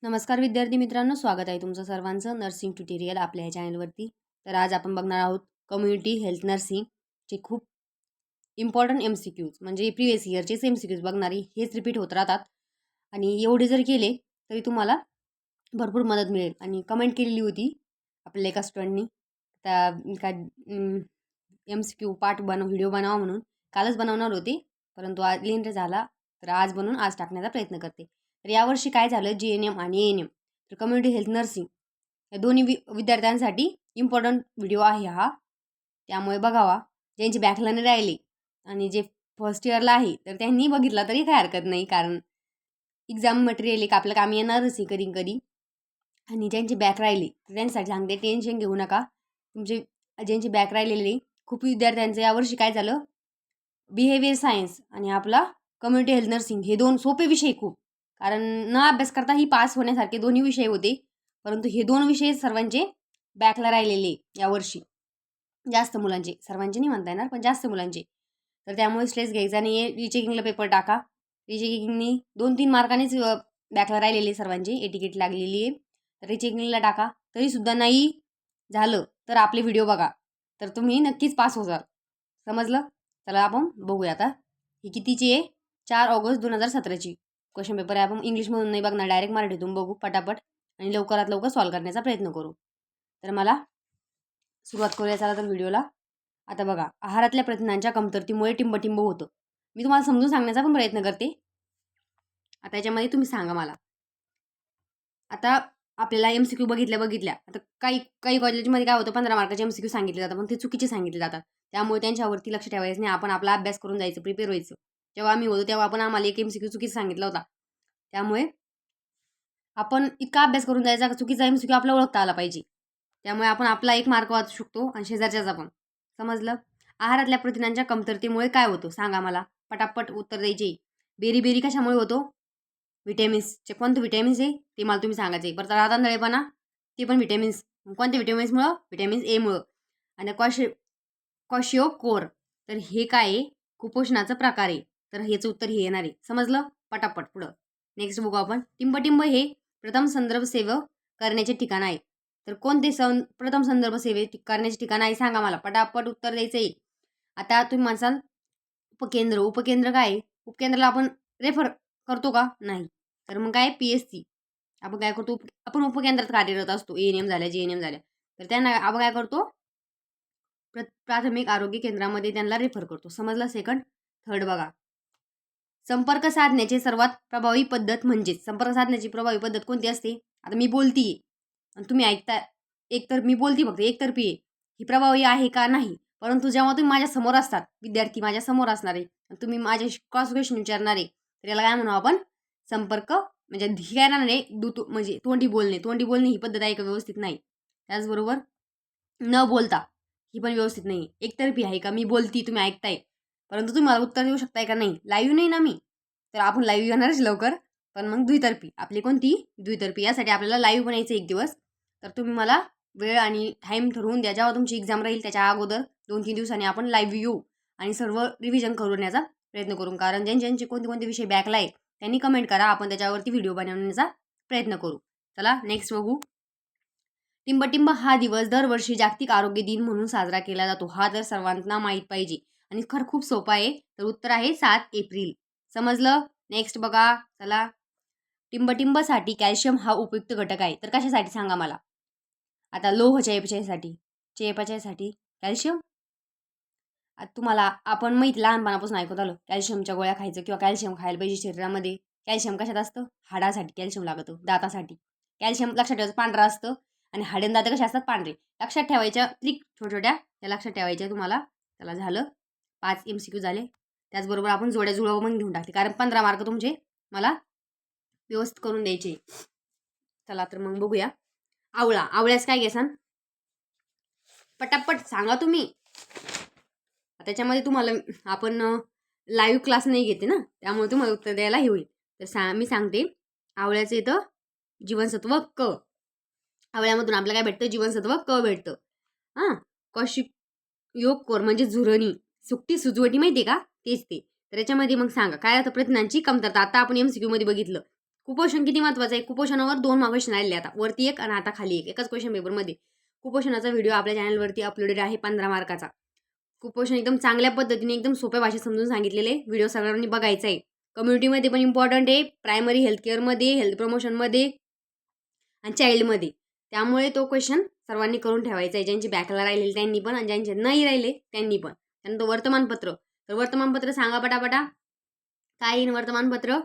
नमस्कार विद्यार्थी मित्रांनो, स्वागत आहे तुमचं सर्वांचं नर्सिंग ट्युटोरियल आपल्या या चॅनलवरती. तर आज आपण बघणार आहोत कम्युनिटी हेल्थ नर्सिंगचे खूप इम्पॉर्टंट MCQs म्हणजे प्रिवियस इयरचेच MCQs बघणारी हेच रिपीट होत राहतात आणि एवढे जर केले तरी तुम्हाला भरपूर मदत मिळेल. आणि कमेंट केलेली होती आपल्या एका स्टुडंटनी त्या काय MCQ पार्ट व्हिडिओ बनवा म्हणून. कालच बनवणार होते परंतु आज लेट झाला, तर आज बनवून आज टाकण्याचा प्रयत्न करते. तर यावर्षी काय झालं, GNM आणि ANM तर कम्युनिटी हेल्थ नर्सिंग या दोन्ही विद्यार्थ्यांसाठी इम्पॉर्टंट व्हिडिओ आहे हा. त्यामुळे बघावा. ज्यांची बॅकला नाही राहिली आणि जे फर्स्ट इयरला आहे तर त्यांनी बघितला तरी काही हरकत नाही, कारण एक्झाम मटेरियल एक आपलं काम येणारच आहे कधी कधी. आणि ज्यांची बॅक राहिली तर त्यांच्यासाठी सांगते, टेन्शन घेऊ नका. तुमचे ज्यांची बॅक राहिलेली खूप विद्यार्थ्यांचं यावर्षी काय झालं, बिहेवियर सायन्स आणि आपला कम्युनिटी हेल्थ नर्सिंग हे दोन सोपे विषय खूप, कारण न अभ्यास करता ही पास होण्यासारखे दोन्ही विषय होते. परंतु हे दोन विषय सर्वांचे बॅकला राहिलेले यावर्षी, जास्त मुलांचे, सर्वांचे नाही म्हणता येणार पण जास्त मुलांचे. तर त्यामुळे स्ट्रेस घ्यायचा नाही आहे. रिचेकिंगला पेपर टाका. रिचेकिंगनी 2-3 मार्कानेच बॅकला राहिलेले सर्वांचे तिकीट लागलेली आहे. तर रिचेकिंगला टाका. तरीसुद्धा नाही झालं तर आपले व्हिडिओ बघा, तर तुम्ही नक्कीच पास हो जाल. समजलं? चला आपण बघूया आता. ही कितीची आहे? 4 ऑगस्ट 2017ची क्वेश्चन पेपर आहे. आपण इंग्लिशमधून नाही बघणार, डायरेक्ट मराठीतून बघू पटापट आणि लवकरात लवकर सॉल्व्ह करण्याचा प्रयत्न करू. तर मला सुरुवात करूया चला तर व्हिडिओला. आता बघा, आहारातल्या प्रथिनांच्या कमतरतेमुळे टिंबटिंब होतं. मी तुम्हाला समजून सांगण्याचा पण प्रयत्न करते. आता याच्यामध्ये तुम्ही सांगा मला. आता आपल्याला MCQ बघितल्या आता काही काही कॉलेजमध्ये काय होतं, 15 मार्काचे MCQ सांगितले जातात पण ते चुकीचे सांगितले जातात. त्यामुळे त्यांच्यावरती लक्ष ठेवायचं नाही. आपण आपला अभ्यास करून जायचं, प्रिपेअर व्हायचं. जेव्हा आम्ही होतो तेव्हा आपण आम्हाला एक MCQ चुकीचा सांगितला होता. त्यामुळे आपण इतका अभ्यास करून जायचा का चुकीचा MCQ आपला ओळखता आला पाहिजे. त्यामुळे आपण आपला 1 मार्क वाचू शकतो आणि शेजारच्याचा पण. समजलं? आहारातल्या प्रथिनांच्या कमतरतेमुळे काय होतं सांगा मला. पटापट उत्तर द्यायचे. बेरी कशामुळे होतो? विटॅमिन्सचे. कोणते विटॅमिन्स आहे ते मला तुम्ही सांगायचे. परत रातांधळेपणा, ते पण विटॅमिन्स. कोणत्या विटॅमिन्समुळं? विटॅमिन्स Aमुळं. आणि क्वॉशिओकोर तर हे काय आहे? कुपोषणाचा प्रकार आहे. तर हेच उत्तर हे येणार आहे. समजलं? पटापट पुढं. नेक्स्ट बघू आपण. टिंबटिंब हे प्रथम संदर्भ सेवा करण्याचे ठिकाण आहे. तर कोणते प्रथम संदर्भ सेवे करण्याचे ठिकाण आहे सांगा मला. पटापट उत्तर द्यायचं आहे. आता तुम्ही म्हणसाल उपकेंद्र काय आहे? उपकेंद्राला आपण रेफर करतो का? नाही. तर मग काय PSC. आपण काय करतो? आपण उपकेंद्रात कार्यरत असतो. ANM झाल्या, GNM झाल्या. तर त्यांना आपण काय करतो? प्राथमिक आरोग्य केंद्रामध्ये त्यांना रेफर करतो. समजलं? सेकंड. थर्ड बघा. संपर्क साधण्याची सर्वात प्रभावी पद्धत म्हणजे, संपर्क साधण्याची प्रभावी पद्धत कोणती असते? आता मी बोलतीये आणि तुम्ही ऐकता. एकतर मी बोलती फक्त एकतर्फी आहे. ही प्रभावी आहे का? नाही. परंतु जेव्हा तुम्ही माझ्या समोर असतात, विद्यार्थी माझ्या समोर असणार आहे आणि तुम्ही माझ्याशी क्रॉस क्वेश्चन विचारणार आहे, तर याला काय म्हणू आपण? संपर्क म्हणजे ही काय राहणार आहे? म्हणजे तोंडी बोलणे ही पद्धत आहे का? व्यवस्थित नाही. त्याचबरोबर न बोलता ही पण व्यवस्थित नाही. एकतर्फी आहे का? मी बोलती, तुम्ही ऐकताय, परंतु तुम्ही मला उत्तर देऊ शकताय का? नाही. लाईव्ह नाही ना मी. तर आपण लाईव्ह येणारच लवकर. पण मग द्वितर्फी. आपली कोणती? द्वितर्फी. यासाठी आपल्याला लाईव्ह बनायचं एक दिवस. तर तुम्ही मला वेळ आणि टाईम ठरवून द्या. जेव्हा तुमची एक्झाम राहील त्याच्या अगोदर 2-3 दिवसांनी आपण लाईव्ह येऊ आणि सर्व रिव्हिजन करण्याचा प्रयत्न करू. कारण ज्यांचे कोणते विषय बॅकला आहे त्यांनी कमेंट करा. आपण त्याच्यावरती व्हिडिओ बनवण्याचा प्रयत्न करू. चला नेक्स्ट बघू. टिंबटिंब हा दिवस दरवर्षी जागतिक आरोग्य दिन म्हणून साजरा केला जातो. हा तर सर्वांना माहीत पाहिजे आणि खूप सोपा आहे. तर उत्तर आहे 7 एप्रिल. समजलं? नेक्स्ट बघा. चला. टिंबटिंबसाठी कॅल्शियम हा उपयुक्त घटक आहे. तर कशासाठी सांगा मला. आता लोह चयापचयासाठी कॅल्शियम. आता तुम्हाला आपण माहिती लहानपणापासून ऐकत आलो कॅल्शियमच्या गोळ्या खायचं किंवा कॅल्शियम खायला पाहिजे शरीरामध्ये. कॅल्शियम कशात असतं? हाडासाठी कॅल्शियम लागतं, दातासाठी. कॅल्शियम लक्षात ठेवायचं पांढरं असतं आणि हाडे दात कसे असतात? पांढरे. लक्षात ठेवायच्या ट्रिक छोट्या त्या लक्षात ठेवायच्या तुम्हाला. त्याला झालं 5 MCQ झाले. त्याचबरोबर आपण जोड्या जुळव पण घेऊन टाकते, कारण 15 मार्क तुमचे मला व्यवस्थित करून द्यायचे. चला तर मग बघूया. आवळ्यास काय घ्यासान? पटापट सांगा तुम्ही. त्याच्यामध्ये तुम्हाला आपण लाईव्ह क्लास नाही घेते ना, त्यामुळे तुम्हाला उत्तर द्यायला हे होईल. तर मी सांगते. आवळ्याचं येतं जीवनसत्व क. आवळ्यामधून आपल्याला काय भेटतं? जीवनसत्व क भेटतं. हां. योग कोर म्हणजे झुरणी, सुकटी, सुजवटी माहिती आहे का? तेच ते. तर याच्यामध्ये मग सांगा काय आता प्रथिनांची कमतरता. आता आपण MCQ मध्ये बघितलं कुपोषण किती महत्त्वाचं आहे? कुपोषणावर 2 क्वेश्चन आलेले आता. वरती एक आणि आता खाली एक. एकाच क्वेश्चन पेपरमध्ये. कुपोषणाचा व्हिडिओ आपल्या चॅनलवरती अपलोडेड आहे 15 मार्काचा. कुपोषण एकदम चांगल्या पद्धतीने एकदम सोप्या भाषेत समजून सांगितलेले व्हिडिओ सगळ्यांनी बघायचा आहे. कम्युनिटीमध्ये पण इम्पॉर्टंट आहे, प्रायमरी हेल्थ केअरमध्ये, हेल्थ प्रमोशनमध्ये आणि चाइल्डमध्ये. त्यामुळे तो क्वेश्चन सर्वांनी करून ठेवायचा आहे. ज्यांची बॅकला राहिलेले त्यांनी पण आणि ज्यांचे नाही राहिले त्यांनी पण. त्यानंतर वर्तमानपत्र. तर वर्तमानपत्र सांगा पटापटा. काय येईल वर्तमानपत्र?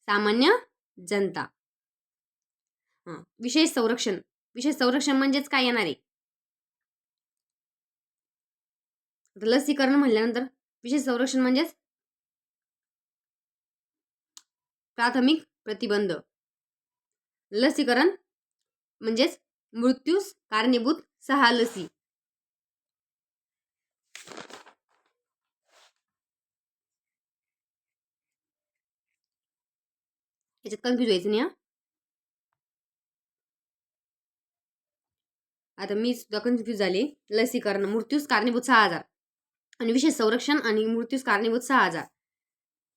सामान्य जनता. विशेष संरक्षण. विशेष संरक्षण म्हणजेच काय येणार आहे? लसीकरण म्हणल्यानंतर विशेष संरक्षण म्हणजेच प्राथमिक प्रतिबंध. लसीकरण म्हणजेच मृत्यूस कारणीभूत 6 लसी. याच्यात कन्फ्यूज व्हायचं नाही. आता मी सुद्धा कन्फ्यूज झाले. लसीकरण मृत्यूस कारणीभूत 6000 आणि विशेष संरक्षण आणि मृत्यूस कारणीभूत 6000.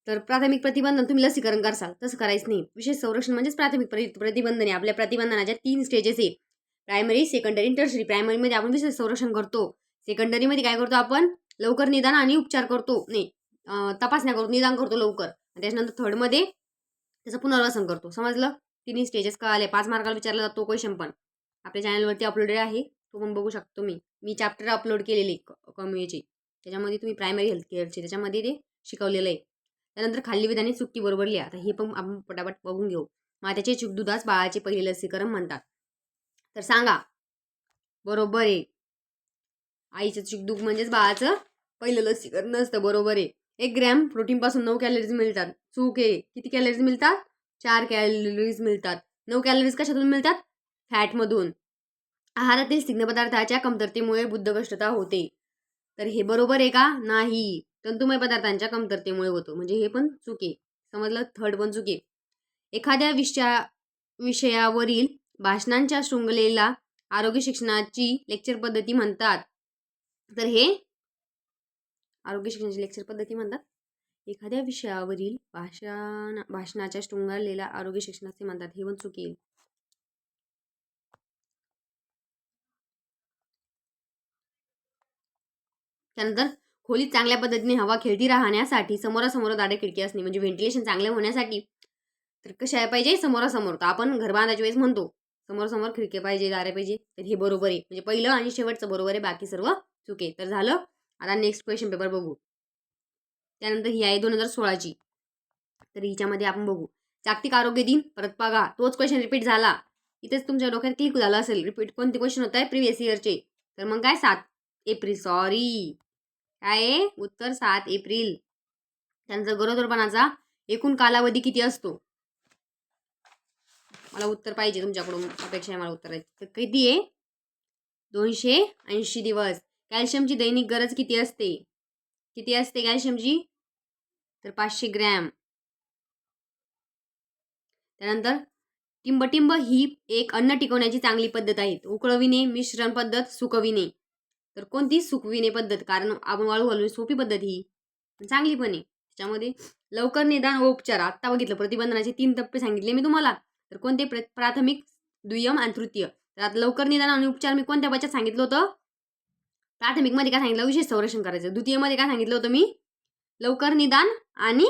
तर प्राथमिक प्रतिबंधन तुम्ही लसीकरण करसाल, तसं करायचं नाही. विशेष संरक्षण म्हणजेच प्राथमिक प्रतिबंधन आहे. आपल्या प्रतिबंधनाच्या 3 स्टेजेस आहे. प्रायमरी, सेकंडरी आणि टर्शरी. प्रायमरीमध्ये आपण विशेष संरक्षण करतो. सेकंडरीमध्ये काय करतो आपण? लवकर निदान आणि उपचार करतो. नाही, तपासण्या करतो, निदान करतो लवकर. त्याच्यानंतर थर्डमध्ये त्याचं पुनर्वसन करतो. समजलं? 3 स्टेजेस कळाले. 5 मार्काला विचारला जातो क्वेश्चन पण. आपल्या चॅनलवरती अपलोडेड आहे, तो पण बघू शकतो. मी चॅप्टर अपलोड केलेले कम्युनिटीचे. त्याच्यामध्ये तुम्ही प्रायमरी हेल्थ केअरचे त्याच्यामध्ये ते शिकवलेलं आहे. त्यानंतर खाली विधाने चुकी बरोबर लिहा. आता हे पण आपण पटापट बघून घेऊ. मातेचे चुकदुधास बाळाचे पहिले लसीकरण म्हणतात. तर सांगा बरोबर आहे. आईचं चुकदूध म्हणजेच बाळाचं पहिलं लसीकरण नसतं. बरोबर आहे. 1 ग्रॅम प्रोटीनपासून 9 कॅलरीज मिळतात. चूक आहे. किती कॅलरीज मिळतात? 4 कॅलरीज मिळतात. 9 कॅलरीज कशातून मिळतात? फॅटमधून. आहारातील स्निग्ध पदार्थाच्या कमतरतेमुळे बद्धकोष्ठता होते. तर हे बरोबर आहे का? नाही. तंतुमय पदार्थांच्या कमतरतेमुळे होतो. म्हणजे हे पण चुकी. समजलं? थर्ड पण चुकी. एखाद्या विषयावरील भाषणांच्या शृंखलेला आरोग्य शिक्षणाची लेक्चर पद्धती म्हणतात. तर हे आरोग्य शिक्षणाची लेक्चर पद्धती म्हणतात. एखाद्या विषयावरील भाषणाच्या शृंखलेला आरोग्य शिक्षणाचे म्हणतात. हे पण चुकी. त्यानंतर खोलीत चांगल्या पद्धतीने हवा खेळती राहण्यासाठी समोरासमोर दाटे खिडकी असणे. म्हणजे व्हेंटिलेशन चांगले होण्यासाठी तर कशा पाहिजे? समोरासमोर. तर आपण घर बांधायच्या वेळेस म्हणतो समोरासमोर खिडकी पाहिजे, दारे पाहिजे. तर हे बरोबर आहे. म्हणजे पहिलं आणि शेवटचं बरोबर आहे, बाकी सर्व चुके. तर झालं. आता नेक्स्ट क्वेश्चन पेपर बघू. त्यानंतर ही आहे 2016ची. तर हिच्यामध्ये आपण बघू जागतिक आरोग्य दिन. परत बघा तोच क्वेश्चन रिपीट झाला. इथेच तुमच्या डोक्यात क्लिक झाला असेल. रिपीट कोणते क्वेश्चन होत आहे? प्रिव्हियस इयरचे. तर मग काय 7 एप्रिल. सॉरी, काय आहे उत्तर? 7 एप्रिल. त्यानंतर गरोदरपणाचा एकूण कालावधी किती असतो? मला उत्तर पाहिजे तुमच्याकडून. अपेक्षा आहे मला उत्तर. तर किती आहे? 280 दिवस. कॅल्शियमची दैनिक गरज किती असते? किती असते कॅल्शियमची? तर 500 ग्रॅम. त्यानंतर टिंबटिंब ही एक अन्न टिकवण्याची चांगली पद्धत आहे. उकळविणे, मिश्रण पद्धत, सुकविणे. तर कोणती? सुकविणे पद्धत. कारण आपण वाळू घालून सोपी पद्धत ही, चांगली पण आहे. त्याच्यामध्ये लवकर निदान व उपचार. आत्ता बघितलं प्रतिबंधनाचे 3 टप्पे सांगितले मी तुम्हाला. तर कोणते? प्राथमिक, दुय्यम आणि तृतीय. तर आता लवकर निदान आणि उपचार मी कोणत्या बच्चात सांगितलं होतं? प्राथमिकमध्ये काय सांगितलं? विशेष संरक्षण करायचं. द्वितीयमध्ये काय सांगितलं होतं मी? लवकर निदान आणि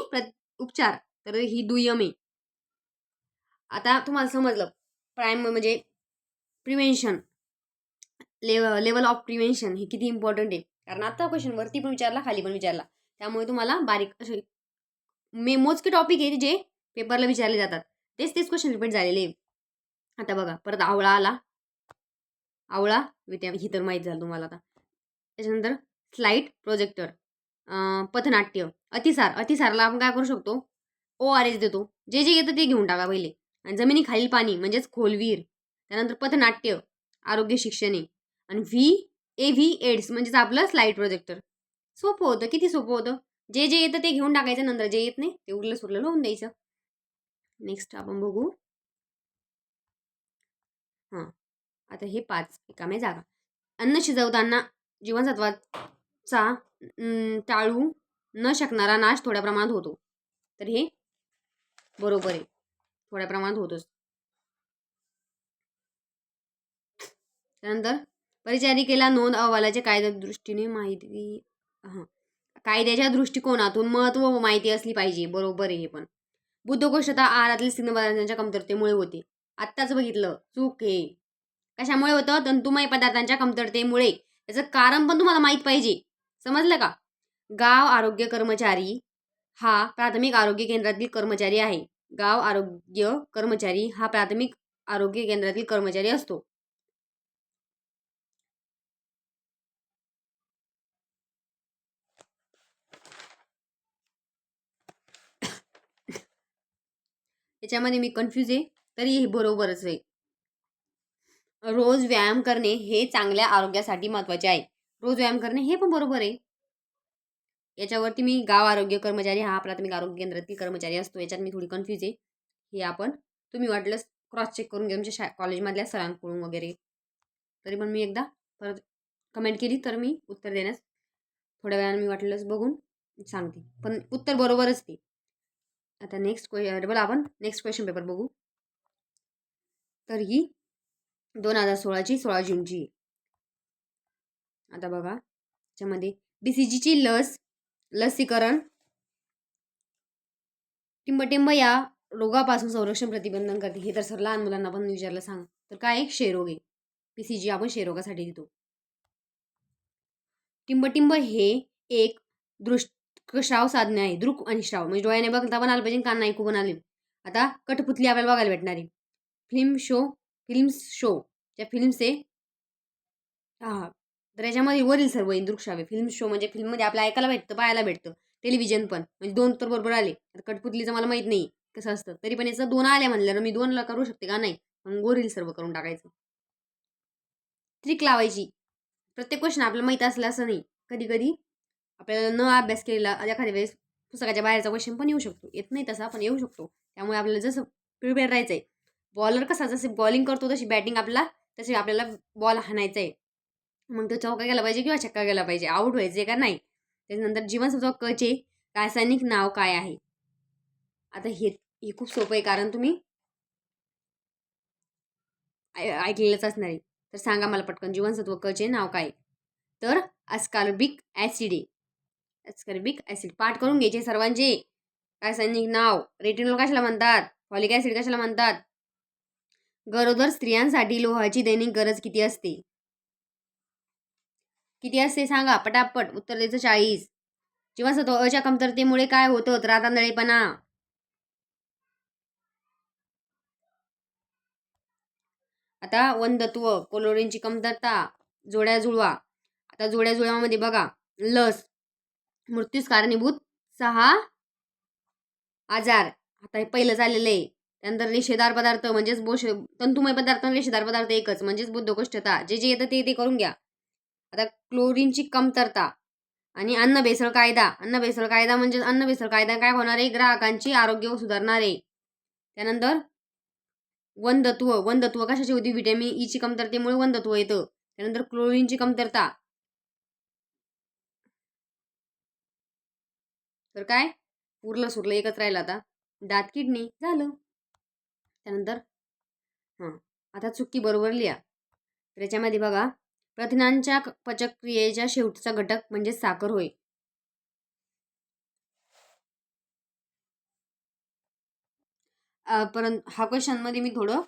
उपचार. तर ही दुय्यम आहे. आता तुम्हाला समजलं प्राईम म्हणजे प्रिव्हेन्शन, लेवल ऑफ प्रिव्हेन्शन हे किती इम्पॉर्टंट आहे. कारण आता क्वेश्चन वरती पण विचारला, खाली पण विचारला. त्यामुळे तुम्हाला बारीक असे मोजके टॉपिक आहे जे पेपरला विचारले जातात. तेच क्वेश्चन रिपीट झालेले. आता बघा परत आवळा आला. आवळा ही तर माहीत झालं तुम्हाला आता. त्याच्यानंतर स्लाइड प्रोजेक्टर, पथनाट्य, अतिसारला आपण काय करू शकतो? ORS देतो. जे येतं ते घेऊन टाका पहिले. आणि जमिनीखालील पाणी म्हणजेच खोलवीर. त्यानंतर पथनाट्य आरोग्य शिक्षणे. आणि VAV एड्स म्हणजेच आपलं स्लाइड प्रोजेक्टर. सोपं होतं. किती सोपं होतं. जे येतं ते घेऊन टाकायचं. नंतर जे येत नाही ते उरलं सुरलं लावून द्यायचं. नेक्स्ट आपण बघू. आता हे 5 रिकाम्या जागा. अन्न शिजवताना जीवनसत्वाचा टाळू न शकणारा नाश थोड्या प्रमाणात होतो. तर हे बरोबर आहे, थोड्या प्रमाणात होतच. त्यानंतर परिचारिकेला नोंद अहवालाच्या कायद्या दृष्टीने माहिती कायद्याच्या दृष्टिकोनातून महत्त्व व माहिती असली पाहिजे. बरोबर आहे हे पण. बुद्धकोशता आहारातील स्निग्ध पदार्थांच्या कमतरतेमुळे होते. आत्ताच बघितलं, चूक हे. कशामुळे होतं? तंतुमय पदार्थांच्या कमतरतेमुळे. त्याचं कारण पण तुम्हाला माहीत पाहिजे. समजलं का? गाव आरोग्य कर्मचारी हा प्राथमिक आरोग्य केंद्रातील कर्मचारी आहे. गाव आरोग्य कर्मचारी हा प्राथमिक आरोग्य केंद्रातील कर्मचारी असतो. त्याच्यामध्ये मी कन्फ्यूज आहे, तरी हे बरोबरच आहे. रोज व्यायाम करणे हे चांगल्या आरोग्यासाठी महत्त्वाचे आहे. रोज व्यायाम करणे हे पण बरोबर आहे. याच्यावरती मी गाव आरोग्य कर्मचारी हा प्राथमिक आरोग्य केंद्रातील कर्मचारी असतो, याच्यात मी थोडी कन्फ्यूज आहे. हे आपण तुम्ही वाटलंच क्रॉस चेक करून घ्या तुमच्या कॉलेजमधल्या सरांकडून वगैरे. तरी पण मी एकदा परत कमेंट केली तर मी उत्तर देण्यास थोड्या वेळाने मी वाटलंच बघून सांगते. पण उत्तर बरोबरच ते. आता आपण नेक्स्ट क्वेश्चन पेपर बघू. तर ही 2016ची 16 जूनची. आता बघा त्याच्यामध्ये BCGची लसीकरण टिंबटिंब या रोगापासून संरक्षण प्रतिबंधन करते. हे तर सर लहान मुलांना पण विचारलं सांग. तर काय क्षयरोग आहे. BCG आपण क्षयरोगासाठी देतो. टिंबटिंब हे एक दृक्श्राव साधने आहे. दृक आणि श्राव म्हणजे डोळ्याने बघता पण आलं पाहिजे, कान ऐकू पण आले. आता कठपुतली आपल्याला बघायला भेटणार आहे. फिल्म्स शो ज्या फिल्म्स आहे हा, तर याच्यामध्ये वरील सर्व दृक्श्राव्य आहे. फिल्म शो म्हणजे फिल्ममध्ये आपल्याला ऐकायला भेटतं, पाहायला भेटतं. टेलिव्हिजन पण म्हणजे 2 तर बरोबर आले. आता कठपुतलीचं मला माहित नाही कसं असतं, तरी पण याचं 2 आल्या म्हणल्यावर मी 2ला करू शकते का नाही, मग वरील सर्व करून टाकायचं. ट्रिक लावायची. प्रत्येक क्वेश्चन आपल्याला माहित असलं असं नाही. कधी कधी आपल्याला न अभ्यास केलेला एखाद्या वेळेस पुस्तकाच्या बाहेरचा क्वेश्चन पण येऊ शकतो. येत नाही तसा पण येऊ शकतो. त्यामुळे आपल्याला जसं प्रिपेअर राहायचं आहे. बॉलर कसा जसं बॉलिंग करतो तशी बॅटिंग तशी आपल्याला बॉल हाणायचा आहे. मग तो चौका गेला पाहिजे किंवा छक्का गेला पाहिजे. आऊट व्हायचे का नाही. त्याच्यानंतर जीवनसत्व क चे रासायनिक नाव काय आहे? आता हे खूप सोपं आहे, कारण तुम्ही ऐकलेलंच असणार आहे. तर सांगा मला पटकन जीवनसत्व क चे नाव काय? तर अस्कॉर्बिक ॲसिड आहे. अस्कॉर्बिक ॲसिड पाठ करून घ्यायचे सर्वांचे. रासायनिक नाव. रेटिनॉल कशाला म्हणतात? फॉलिक ॲसिड कशाला म्हणतात? गरोदर स्त्रियांसाठी लोहाची दैनिक गरज किती असते? किती असते सांगा पटापट. उत्तर द्यायचं 40. जीवनसत्व अच्या कमतरतेमुळे काय होतं? रातांधळेपणा. आता वंधत्व, क्लोरीनची कमतरता, जोड्या जुळवा. आता जोड्या जुळवामध्ये बघा, लस मृत्यूस कारणीभूत 6 आजार. आता हे पहिलं झालेलं आहे. त्यानंतर रेषेदार पदार्थ म्हणजेच तंतुमय पदार्थ आणि रेषेदार पदार्थ एकच म्हणजेच बद्धकोष्ठता. जे येतं ते करून घ्या. आता क्लोरीनची कमतरता आणि अन्न भेसळ कायदा. अन्न भेसळ कायदा म्हणजे अन्न भेसळ कायदा काय होणार आहे? ग्राहकांची आरोग्य सुधारणार आहे. त्यानंतर वंधत्व कशाची होती? व्हिटॅमिन ईची कमतरतेमुळे वंधत्व येतं. त्यानंतर क्लोरीनची कमतरता. तर काय सुरलं एकच राहिलं आता. दात किडनी झालं. त्यानंतर आता चुकी बरोबर लिहा. त्याच्यामध्ये बघा, प्रथिनांच्या पचक्रियेच्या शेवटचा घटक म्हणजे साखर होय. परंतु हा क्वेश्चनमध्ये मी थोडं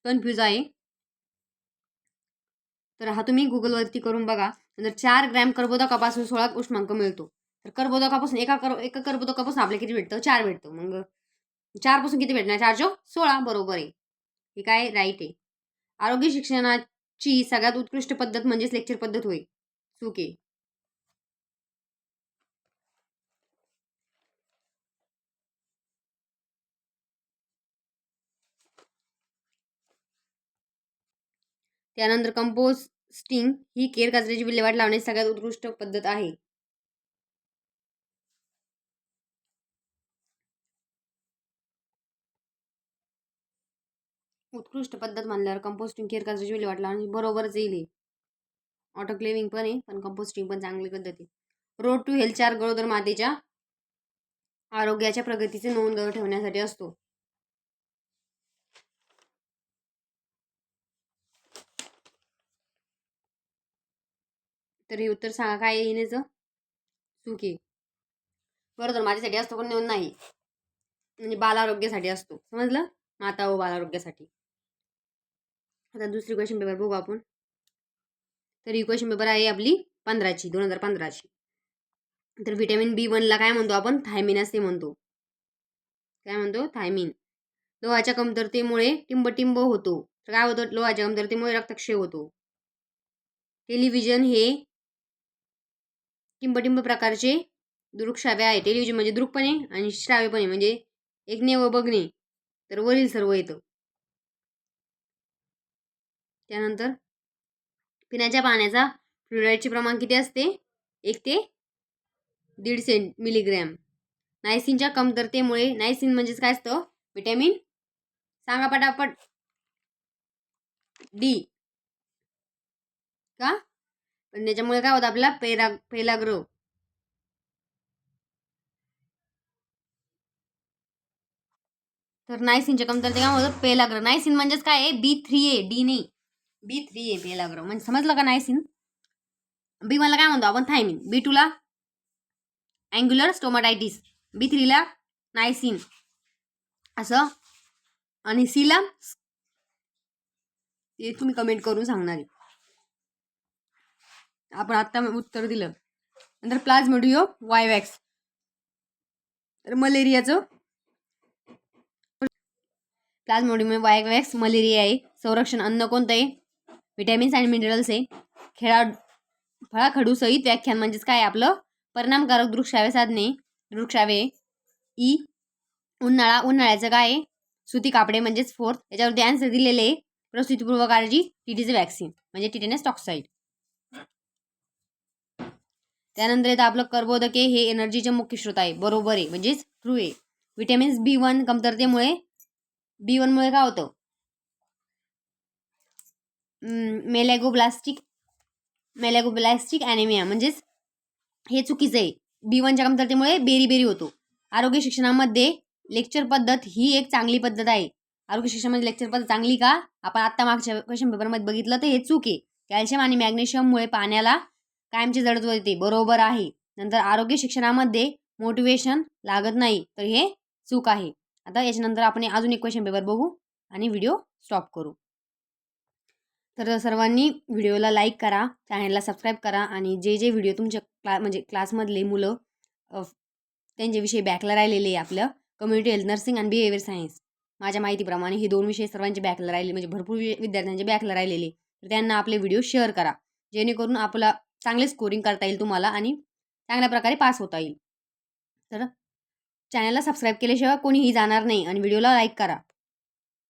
कन्फ्यूज आहे. तर हा तुम्ही गुगलवरती करून बघा. नंतर 4 ग्रॅम कर्बोदकापासून 16 उष्मांक मिळतो. तर कर्बोदकापासून एका कर्बोदकापासून आपल्याला किती भेटतं? 4 भेटतं. मग 4 पासून किती भेटणार? 4 चोक 16. बरोबर आहे. हे काय राईट आहे. आरोग्य शिक्षणाची सगळ्यात उत्कृष्ट पद्धत म्हणजेच लेक्चर पद्धत होय. चूक आहे. त्यानंतर कंपोस्टिंग ही केर कचऱ्याची विल्हेवाट लावण्याची सगळ्यात उत्कृष्ट पद्धत आहे. उत्कृष्ट पद्धत म्हणल्यावर कंपोस्टिंग केर कचऱ्याची विल्हेवाट लावण्याची बरोबरच येईल. ऑटोक्लेविंग पण आहे, पण कंपोस्टिंग पण चांगली पद्धत आहे. रोड टू हेल्थ 4 गरोदर मातेच्या आरोग्याच्या प्रगतीचे नोंद ठेवण्यासाठी असतो. तर हे उत्तर सांगा काय आहे येण्याचं? चूक आहे. बरोबर माझ्यासाठी असतो पण नोंद नाही. म्हणजे बाल आरोग्यासाठी असतो. समजलं? माता व बाल आरोग्यासाठी. आता दुसरी क्वेश्चन पेपर बघू आपण. तर ही क्वेश्चन पेपर आहे आपली 2015ची. तर व्हिटॅमिन B1ला काय म्हणतो आपण? थायमिन असे म्हणतो. काय म्हणतो? थायमिन. लोहाच्या कमतरतेमुळे टिंबटिंब होतो. तर काय होतं? लोहाच्या कमतरतेमुळे रक्तक्षय होतो. टेलिव्हिजन हे टिंबटिंब प्रकारचे दृकश्राव्य आहे. टेलिव्हिजन म्हणजे दृकपणे आणि श्राव्यपणे म्हणजे ऐकणे व बघणे. तर वरील सर्व येतं. त्यानंतर पिण्याच्या पाण्याचा फ्लोराईडचे प्रमाण किती असते? 1 ते 1.5 मिलीग्रॅम. नायसिनच्या कमतरतेमुळे, नायसिन म्हणजेच काय असतं? व्हिटॅमिन सांगा पटापट. डी. का? पण त्याच्यामुळे काय होतं आपला पेलाग्र. तर नायसिनच्या कमतरते काय होतं? पेलाग्र. नायसिन म्हणजेच काय आहे? B3A. डी नाही. B3A पेलाग्र. म्हणजे समजलं का नायसिन? B1ला काय म्हणतो आपण? थायमिन. B2ला अँग्युलर स्टोमाटायटिस. B3ला नायसिन असं. आणि सीला ते तुम्ही कमेंट करून सांगणार आहे. आपण आता उत्तर दिलं. नंतर प्लाझ्मोडियो वायवॅक्स. तर मलेरियाचं प्लाझ्मोडियम वायवॅक्स मलेरिया आहे. संरक्षण अन्न कोणतं आहे? विटॅमिन्स आणि मिनरल्स आहे. फळाखडूसहित व्याख्यान म्हणजेच काय आपलं? परिणामकारक दृकश्राव्य साधने. दृकश्राव्य. ई. उन्हाळ्याचं काय आहे? सुती कापडे म्हणजेच 4th. याच्यावरती आन्सर दिलेले आहे. प्रसूतीपूर्व काळजी टीटीचे वॅक्सिन म्हणजे टिटेनस टॉक्साईड. त्यानंतर येतं आपलं कर्बोदके हे एनर्जीचे मुख्य स्रोत आहे. बरोबर आहे म्हणजेच ट्रू आहे. विटॅमिन्स B1 कमतरतेमुळे B1 मुळे काय होतं? मेलॅगोब्लास्टिक ॲनेमिया म्हणजेच हे चुकीचं आहे. B1च्या कमतरतेमुळे बेरी होतो. आरोग्य शिक्षणामध्ये लेक्चर पद्धत ही एक चांगली पद्धत आहे. आरोग्य शिक्षणामध्ये लेक्चर पद्धत चांगली का? आपण आत्ता मागच्या क्वेश्चन पेपरमध्ये बघितलं तर हे चूक आहे. कॅल्शियम आणि मॅग्नेशियममुळे पाण्याला कायमची जडत्व येते. बरोबर आहे. नंतर आरोग्य शिक्षणामध्ये मोटिवेशन लागत नाही तर हे चूक आहे. आता याच्यानंतर आपण अजून एक क्वेश्चन पेपर बघू आणि व्हिडिओ स्टॉप करू. तर सर्वांनी व्हिडिओला लाईक करा, चॅनलला सबस्क्राईब करा आणि जे व्हिडिओ तुमच्या म्हणजे क्लासमधले मुलं त्यांच्याविषयी बॅकला राहिलेले आहे आपलं कम्युनिटी हेल्थ नर्सिंग आणि बिहेवियर सायन्स. माझ्या माहितीप्रमाणे हे 2 विषय सर्वांचे बॅकला राहिले म्हणजे भरपूर विद्यार्थ्यांचे बॅकला राहिलेले. तर त्यांना आपले व्हिडिओ शेअर करा जेणेकरून आपला चांगले स्कोरिंग करता येईल तुम्हाला आणि चांगल्या प्रकारे पास होता येईल. तर चॅनलला सबस्क्राईब केल्याशिवाय कोणीही जाणार नाही आणि व्हिडिओला लाईक करा.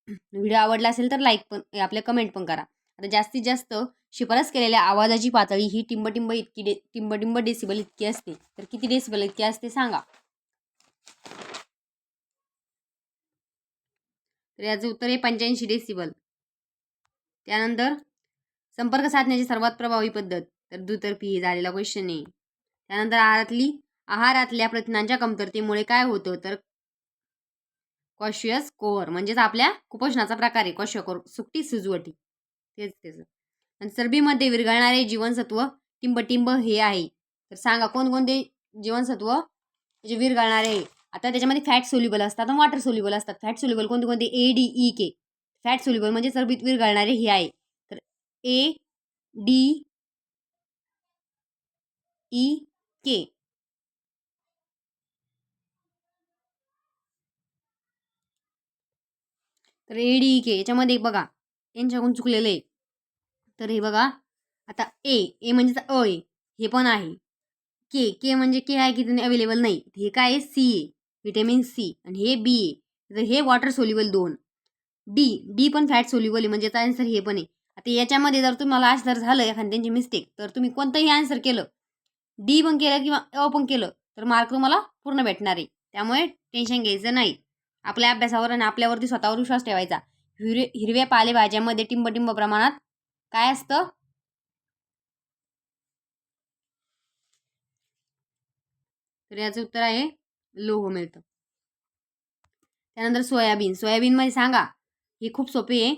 व्हिडिओ आवडला असेल तर लाईक पण आपल्या कमेंट पण करा. आता जास्तीत जास्त शिफारस केलेल्या आवाजाची पातळी ही टिंबटिंब डेसिबल इतकी असते. तर किती डेसिबल इतकी असते सांगा. तर याचं उत्तर आहे 85 डेसिबल. त्यानंतर संपर्क साधण्याची सर्वात प्रभावी पद्धत तर दुतर्फी झालेला क्वेश्चन आहे. त्यानंतर आहारातल्या प्रथिनांच्या कमतरतेमुळे काय होतं? तर क्वॉशियस कोअर म्हणजेच आपल्या कुपोषणाचा प्रकार आहे. क्वॉशियकोर सुकटी सुजवटी तेच त्याचं. आणि चरबीमध्ये विरघळणारे जीवनसत्व टिंबटिंब हे आहे. तर सांगा कोणकोणते जीवनसत्व जे विरघळणारे आहे? आता त्याच्यामध्ये फॅट सोल्युबल असतात आणि वॉटर सोल्युबल असतात. फॅट सोल्युबल कोणते कोणते? ADEK. फॅट सोल्युबल म्हणजे चरबीत विरघळणारे हे आहे. तर ADEK. तर ADEK याच्यामध्ये बघा यांच्याकडून चुकलेलं आहे. तर हे बघा आता ए म्हणजे अ आहे हे पण आहे. के म्हणजे के आहे की त्याने अवेलेबल नाही. हे काय आहे? सी आहे व्हिटॅमिन सी आणि हे बी आहे. तर हे वॉटर सोल्युबल 2. डी पण फॅट सोल्युबल आहे म्हणजे याचा आन्सर हे पण आहे. आता याच्यामध्ये जर तुम्हाला आन्सर झालं एखाद्यांची मिस्टेक तर तुम्ही कोणतंही आन्सर केलं डी पण केलं किंवा अ पण केलं तर मार्क तुम्हाला पूर्ण भेटणार आहे. त्यामुळे टेन्शन घ्यायचं नाही. आपल्या अभ्यासावर आणि आपल्यावरती स्वतःवर विश्वास ठेवायचा. हिरव्या पालेभाज्यामध्ये टिंबटिंब प्रमाणात काय असतं? तर याचं उत्तर आहे लोह मिळतं. त्यानंतर सोयाबीनमध्ये सांगा, हे खूप सोपे आहे.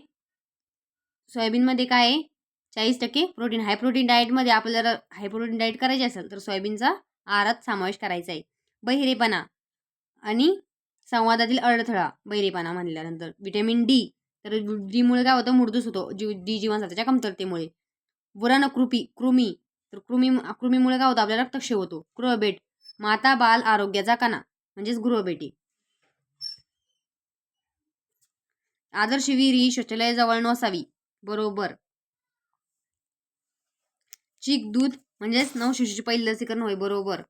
सोयाबीनमध्ये काय आहे, 40% प्रोटीन. हाय प्रोटीन डाएटमध्ये आपल्याला हाय प्रोटीन डाएट करायची असेल तर सोयाबीनचा आहारात समावेश करायचा आहे. बहिरेपणा आणि संवादातील अडथळा, बहिरेपणा म्हणल्यानंतर व्हिटॅमिन डी, तर डीमुळे काय होतं, मुडदूस होतो डी जीवनसत्वाच्या कमतरतेमुळे. कृमी, तर कृमीमुळे काय होतं, आपल्याला रक्तक्षय होतो. गृहभेट, माता बाल आरोग्याचा कणा म्हणजेच गृहभेटी. आदर्श विहीर ही शौचालयाजवळ नसावी, बरोबर. चीक दूध म्हणजेच नवशिशूचे पहिले लसीकरण होय, बरोबर.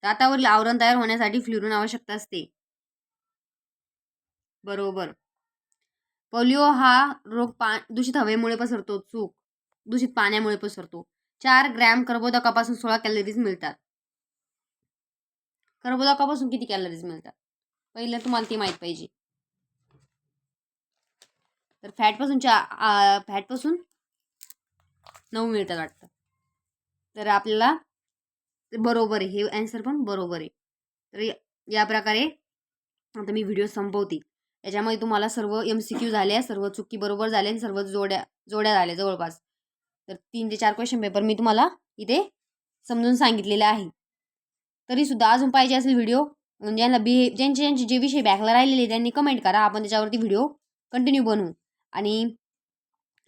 दातावरील आवरण तयार होण्यासाठी फ्लुरिन आवश्यकता असते, बरोबर. पोलिओ हा रोग दूषित हवेमुळे पसरतो, चूक. दूषित पाण्यामुळे पसरतो. 4 ग्रॅम कर्बोदकापासून 16 कॅलरीज मिळतात. कर्बोदकापासून किती कॅलरीज मिळतात, पहिलं तुम्हाला ते माहित पाहिजे. तर फॅटपासून 9 मिळतात वाटतं. तर आपल्याला बरोबर आहे, हे आन्सर पण बरोबर आहे. तर या प्रकारे आता मी व्हिडिओ संपवते. याच्यामध्ये तुम्हाला सर्व MCQ झाले, सर्व चुकी बरोबर झाले आणि सर्व जोड्या झाल्या जवळपास. तर 3 ते 4 क्वेश्चन पेपर मी तुम्हाला इथे समजून सांगितलेले आहे. तरीसुद्धा अजून पाहिजे असेल व्हिडिओ, म्हणजे ज्यांचे जे विषय बॅकला राहिलेले त्यांनी कमेंट करा, आपण त्याच्यावरती व्हिडिओ कंटिन्यू बनवू. आणि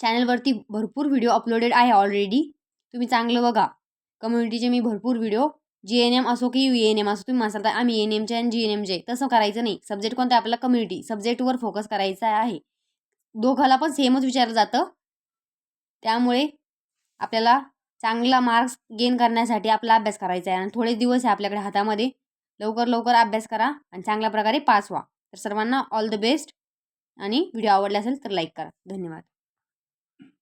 चॅनलवरती भरपूर व्हिडिओ अपलोडेड आहे ऑलरेडी, तुम्ही चांगलं बघा. कम्युनिटीचे मी भरपूर व्हिडिओ, GNM असो की UNM असो, तुम्ही म्हणता आम्ही NMचे आणि GNMचे, तसं करायचं नाही. सब्जेक्ट कोणता आपल्याला, कम्युनिटी सब्जेक्टवर फोकस करायचा आहे. दोघाला पण सेमच विचारलं जातं, त्यामुळे आपल्याला चांगला मार्क्स गेन करण्यासाठी आपला अभ्यास करायचा आहे आणि थोडे दिवस आहे आपल्याकडे हातामध्ये. लवकर अभ्यास करा आणि चांगल्या प्रकारे पास व्हा. तर सर्वांना ऑल द बेस्ट. आणि व्हिडिओ आवडला असेल तर लाईक करा. धन्यवाद.